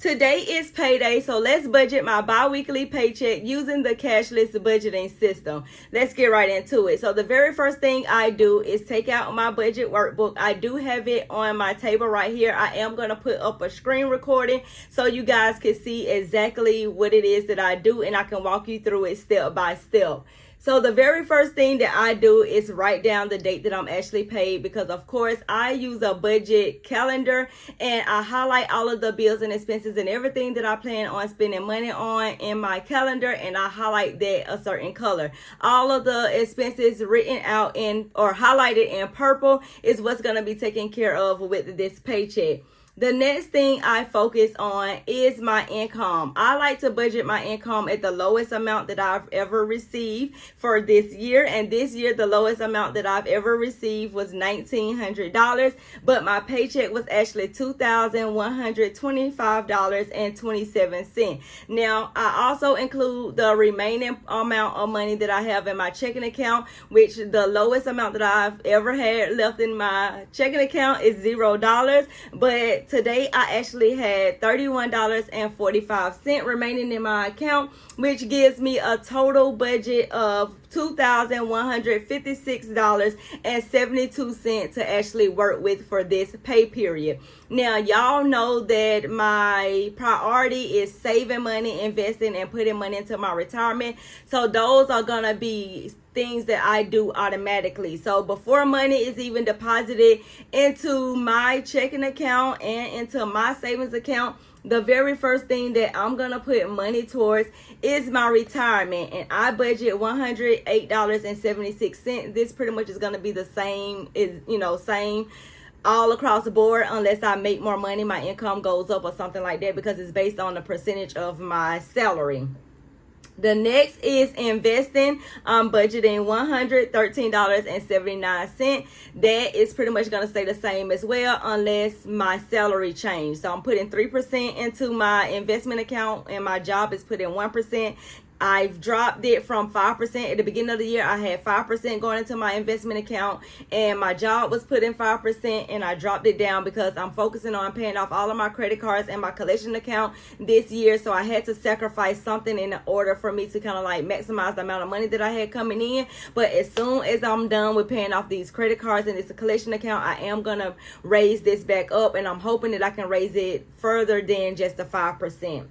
Today is payday, so let's budget my biweekly paycheck using the cashless budgeting system. Let's get right into it. So the very first thing I do is take out my budget workbook. I do have it on my table right here. I am going to put up a screen recording so you guys can see exactly what it is that I do, and I can walk you through it step by step. So the very first thing that I do is write down the date that I'm actually paid, because of course I use a budget calendar and I highlight all of the bills and expenses and everything that I plan on spending money on in my calendar, and I highlight that a certain color. All of the expenses written out in or highlighted in purple is what's going to be taken care of with this paycheck. The next thing I focus on is my income. I like to budget my income at the lowest amount that I've ever received for this year. And this year, the lowest amount that I've ever received was $1,900. But my paycheck was actually $2,125.27. Now, I also include the remaining amount of money that I have in my checking account, which the lowest amount that I've ever had left in my checking account is $0. But today I actually had $31.45 remaining in my account, which gives me a total budget of $2,156.72 to actually work with for this pay period. Now, y'all know that my priority is saving money, investing, and putting money into my retirement. So those are going to be things that I do automatically. So before money is even deposited into my checking account and into my savings account, the very first thing that I'm going to put money towards is my retirement. And I budget $108.76. This pretty much is going to be the same, same all across the board, unless I make more money, my income goes up or something like that, because it's based on the percentage of my salary. The next is investing. I'm budgeting $113.79. That is pretty much going to stay the same as well, unless my salary changes. So I'm putting 3% into my investment account, and my job is putting 1%. I've dropped it from 5%. At the beginning of the year, I had 5% going into my investment account, and my job was putting 5%, and I dropped it down because I'm focusing on paying off all of my credit cards and my collection account this year. So I had to sacrifice something in order for me to kind of like maximize the amount of money that I had coming in. But as soon as I'm done with paying off these credit cards and this collection account, I am going to raise this back up, and I'm hoping that I can raise it further than just the 5%.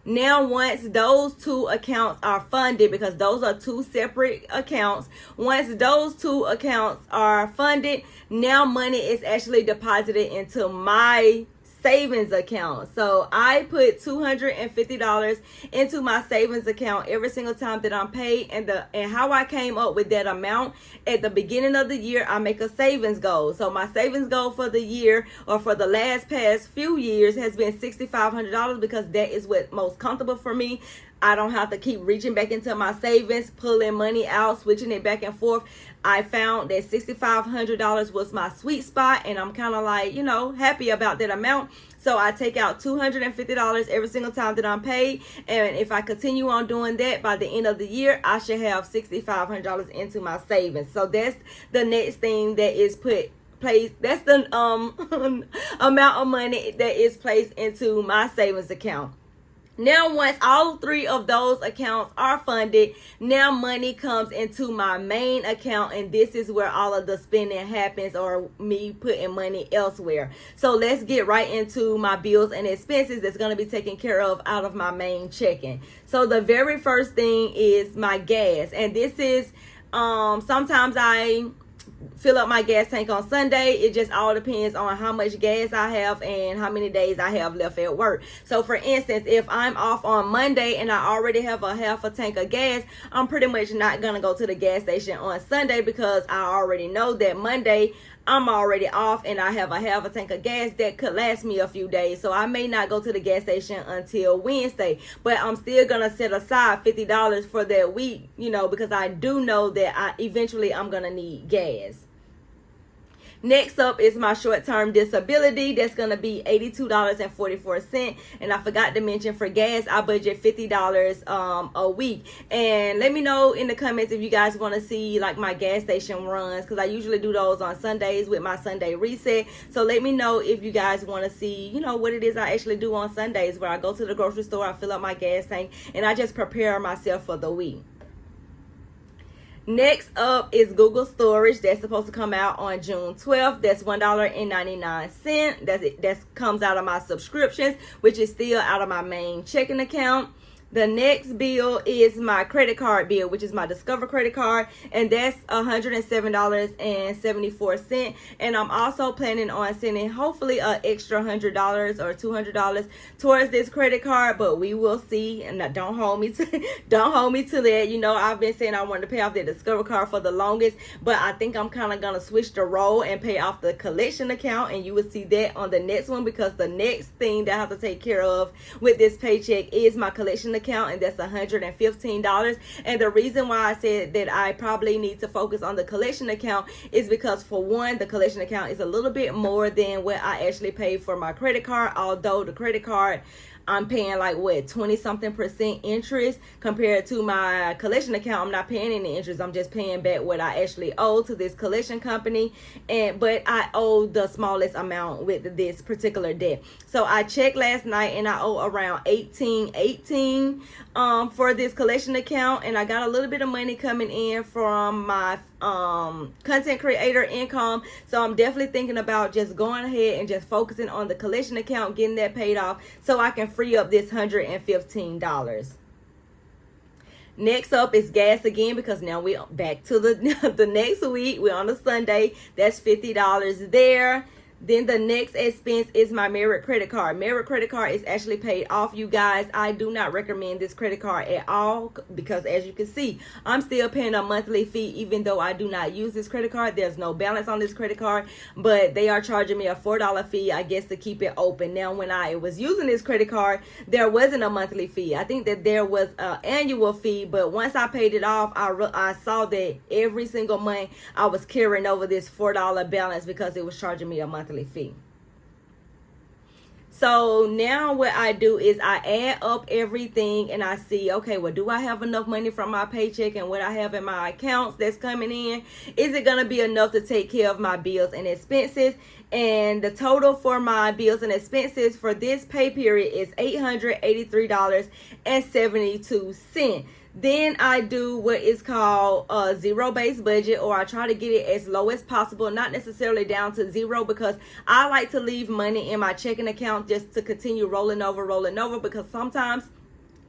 Now, once those two accounts are funded, because those are two separate accounts, once those two accounts are funded, now money is actually deposited into my savings account. So I put $250 into my savings account every single time that I'm paid. And how I came up with that amount, at the beginning of the year, I make a savings goal. So my savings goal for the year, or for the past few years, has been $6,500, because that is what's most comfortable for me. I don't have to keep reaching back into my savings, pulling money out, switching it back and forth. I found that $6,500 was my sweet spot, and I'm kind of like, happy about that amount. So I take out $250 every single time that I'm paid. And if I continue on doing that, by the end of the year, I should have $6,500 into my savings. So that's the next thing that is that's the amount of money that is placed into my savings account. Now, once all three of those accounts are funded, now money comes into my main account, and this is where all of the spending happens, or me putting money elsewhere. So let's get right into my bills and expenses that's going to be taken care of out of my main checking. So the very first thing is my gas, and this is sometimes I fill up my gas tank on Sunday. It just all depends on how much gas I have and how many days I have left at work. So for instance, if I'm off on Monday and I already have a half a tank of gas, I'm pretty much not going to go to the gas station on Sunday, because I already know that Monday I'm already off and I have a half a tank of gas that could last me a few days. So I may not go to the gas station until Wednesday, but I'm still going to set aside $50 for that week, because I do know that eventually I'm going to need gas. Next up is my short-term disability. That's going to be $82.44. And I forgot to mention, for gas, I budget $50 a week. And let me know in the comments if you guys want to see like my gas station runs, because I usually do those on Sundays with my Sunday reset. So let me know if you guys want to see, you know, what it is I actually do on Sundays, where I go to the grocery store, I fill up my gas tank, and I just prepare myself for the week. Next up is Google Storage. That's supposed to come out on June 12th. That's $1.99. That comes out of my subscriptions, which is still out of my main checking account. The next bill is my credit card bill, which is my Discover credit card, and that's $107.74. And I'm also planning on sending hopefully an extra $100 or $200 towards this credit card, but we will see. And don't hold me to that. You know, I've been saying I wanted to pay off the Discover card for the longest, but I think I'm kind of gonna switch the role and pay off the collection account, and you will see that on the next one, because the next thing that I have to take care of with this paycheck is my collection account, and that's $115. And the reason why I said that I probably need to focus on the collection account is because, for one, the collection account is a little bit more than what I actually pay for my credit card, although the credit card, I'm paying like 20-something% interest, compared to my collection account. I'm not paying any interest. I'm just paying back what I actually owe to this collection company. But I owe the smallest amount with this particular debt. So I checked last night, and I owe around $18 for this collection account, and I got a little bit of money coming in from my content creator income. So I'm definitely thinking about just going ahead and just focusing on the collection account, getting that paid off, so I can free up this $115. Next up is gas again, because now we're back to the next week. We're on a Sunday. That's $50 there. Then the next expense is my Merit credit card. Merit credit card is actually paid off, you guys. I do not recommend this credit card at all, because as you can see, I'm still paying a monthly fee even though I do not use this credit card. There's no balance on this credit card, but they are charging me a $4 fee, I guess, to keep it open. Now, when I was using this credit card, there wasn't a monthly fee. I think that there was an annual fee, but once I paid it off, I saw that every single month I was carrying over this $4 balance because it was charging me a monthly fee. So now what I do is I add up everything, and I see, okay, well, do I have enough money from my paycheck and what I have in my accounts that's coming in? Is it going to be enough to take care of my bills and expenses? And the total for my bills and expenses for this pay period is $883.72. Then I do what is called a zero-based budget, or I try to get it as low as possible, not necessarily down to zero, because I like to leave money in my checking account just to continue rolling over, because sometimes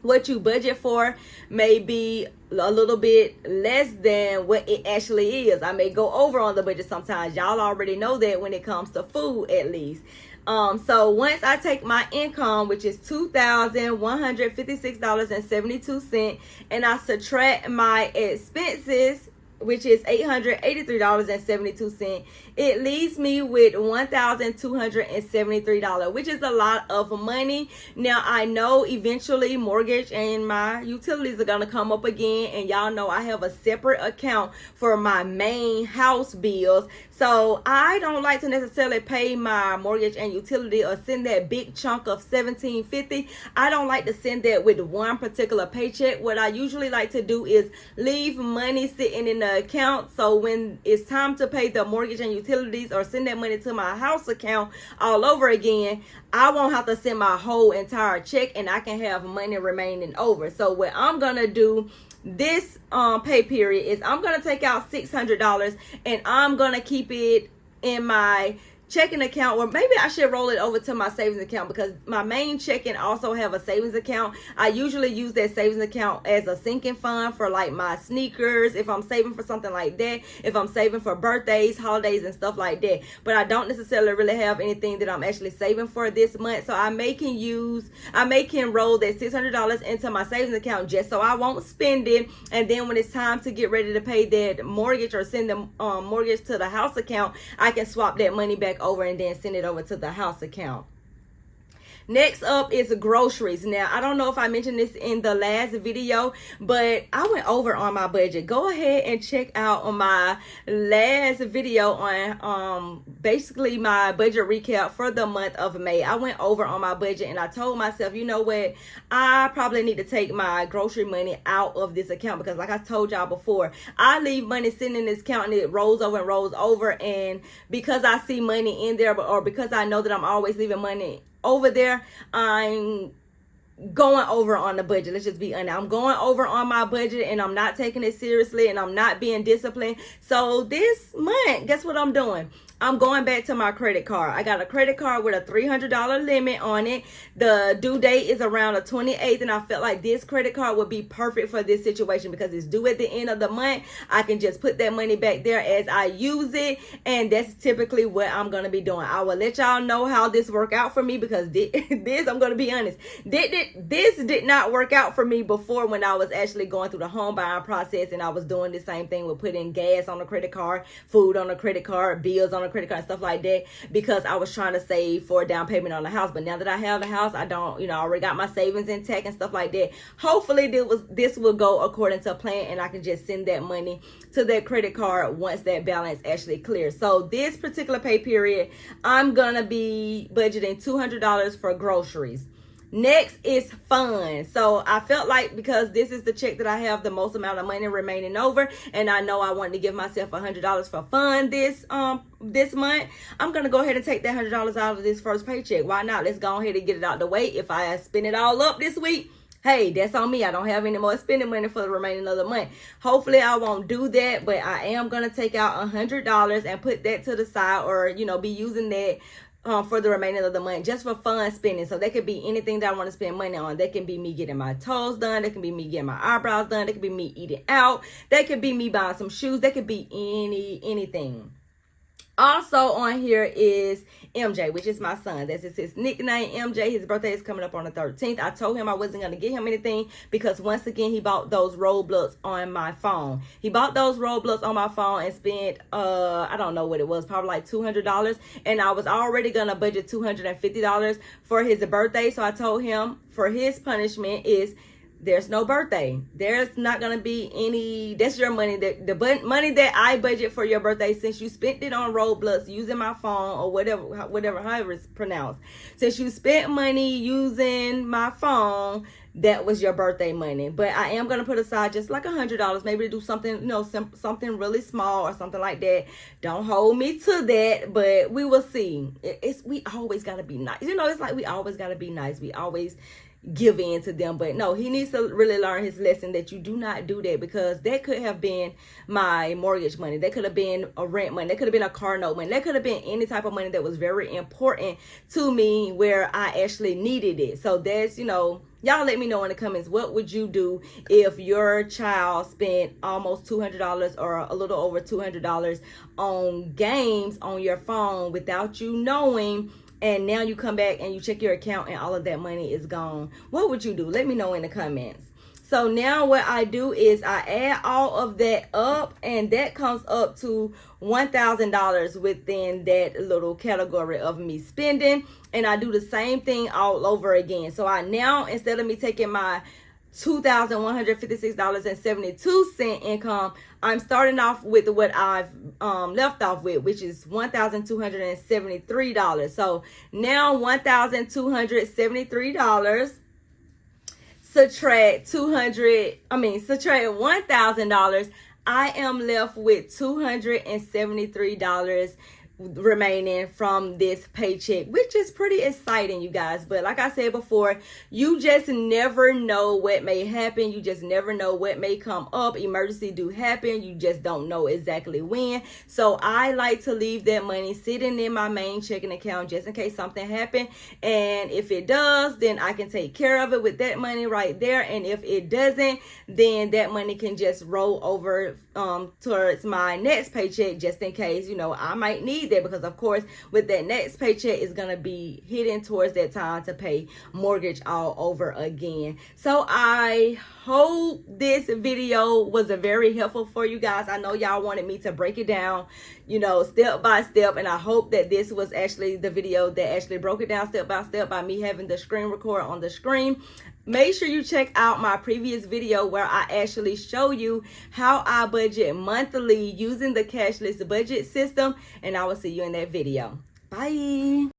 what you budget for may be a little bit less than what it actually is. I may go over on the budget sometimes. Y'all already know that when it comes to food, at least. So once I take my income, which is $2,156.72, and I subtract my expenses, which is $883.72, it leaves me with $1,273, which is a lot of money. Now, I know eventually mortgage and my utilities are going to come up again, and y'all know I have a separate account for my main house bills. So I don't like to necessarily pay my mortgage and utility or send that big chunk of $1,750. I don't like to send that with one particular paycheck. What I usually like to do is leave money sitting in the account, so when it's time to pay the mortgage and utilities or send that money to my house account all over again, I won't have to send my whole entire check, and I can have money remaining over. So what I'm gonna do this pay period is I'm gonna take out $600, and I'm gonna keep it in my checking account, or maybe I should roll it over to my savings account, because my main checking also have a savings account. I usually use that savings account as a sinking fund for like my sneakers, if I'm saving for something like that, if I'm saving for birthdays, holidays, and stuff like that. But I don't necessarily really have anything that I'm actually saving for this month, so I may can roll that $600 into my savings account just so I won't spend it, and then when it's time to get ready to pay that mortgage or send the mortgage to the house account, I can swap that money back over and then send it over to the house account. Next up is groceries. Now, I don't know if I mentioned this in the last video, but I went over on my budget. Go ahead and check out on my last video on basically my budget recap for the month of May. I went over on my budget and I told myself, you know what, I probably need to take my grocery money out of this account, because like I told y'all before, I leave money sitting in this account and it rolls over and rolls over, and because I see money in there, or because I know that I'm always leaving money over there, I'm going over on the budget. Let's just be honest. I'm going over on my budget and I'm not taking it seriously and I'm not being disciplined. So this month, guess what I'm doing? I'm going back to my credit card. I got a credit card with a $300 limit on it. The due date is around the 28th, and I felt like this credit card would be perfect for this situation because it's due at the end of the month. I can just put that money back there as I use it, and that's typically what I'm going to be doing. I will let y'all know how this worked out for me, because this, I'm going to be honest, this did not work out for me before when I was actually going through the home buying process, and I was doing the same thing with putting gas on the credit card, food on the credit card, bills on the credit card, and stuff like that, because I was trying to save for a down payment on the house. But now that I have the house, I don't, I already got my savings intact and stuff like that. Hopefully this will go according to plan, and I can just send that money to that credit card once that balance actually clears. So this particular pay period, I'm gonna be budgeting $200 for groceries. Next is fun. So I felt like, because this is the check that I have the most amount of money remaining over, and I know I wanted to give myself $100 for fun this month, I'm gonna go ahead and take that $100 out of this first paycheck. Why not? Let's go ahead and get it out the way. If I spend it all up this week, hey, that's on me. I don't have any more spending money for the remaining of the month. Hopefully I won't do that, but I am gonna take out $100 and put that to the side, or be using that for the remainder of the month just for fun spending. So that could be anything that I want to spend money on. That can be me getting my toes done. That can be me getting my eyebrows done. That could be me eating out. That could be me buying some shoes. That could be anything. Also on here is MJ, which is my son. That's his nickname, MJ. His birthday is coming up on the 13th. I told him I wasn't going to get him anything because once again, he bought those Roblox on my phone. He bought those Roblox on my phone and spent, I don't know what it was, probably like $200. And I was already going to budget $250 for his birthday. So I told him for his punishment is, there's no birthday. There's not going to be any, that's your money, the money that I budget for your birthday, since you spent it on Roblox using my phone or whatever, however it's pronounced. Since you spent money using my phone, that was your birthday money. But I am going to put aside just like $100, maybe to do something, something really small or something like that. Don't hold me to that, but we will see. We always got to be nice. It's like we always got to be nice. We always give in to them, but no, he needs to really learn his lesson that you do not do that, because that could have been my mortgage money, that could have been a rent money, that could have been a car note money, that could have been any type of money that was very important to me where I actually needed it. So that's, y'all let me know in the comments, what would you do if your child spent almost $200 or a little over $200 on games on your phone without you knowing, and now you come back and you check your account and all of that money is gone? What would you do? Let me know in the comments. So now what I do is I add all of that up, and that comes up to $1,000 within that little category of me spending. And I do the same thing all over again. So I now, instead of me taking my $2,156.72 income, I'm starting off with what I've left off with, which is $1,273. So now $1,273 subtract $1,000, I am left with $273 remaining from this paycheck, which is pretty exciting, you guys. But like I said before, you just never know what may happen. You just never know what may come up. Emergency do happen. You just don't know exactly when. So I like to leave that money sitting in my main checking account just in case something happened. And if it does, then I can take care of it with that money right there. And if it doesn't, then that money can just roll over towards my next paycheck just in case, I might need need that because, of course, with that next paycheck is going to be hitting towards that time to pay mortgage all over again. So I hope this video was very helpful for you guys. I know y'all wanted me to break it down, step by step, and I hope that this was actually the video that actually broke it down step by step by me having the screen record on the screen. Make sure you check out my previous video where I actually show you how I budget monthly using the cashless budget system, and I will see you in that video. Bye.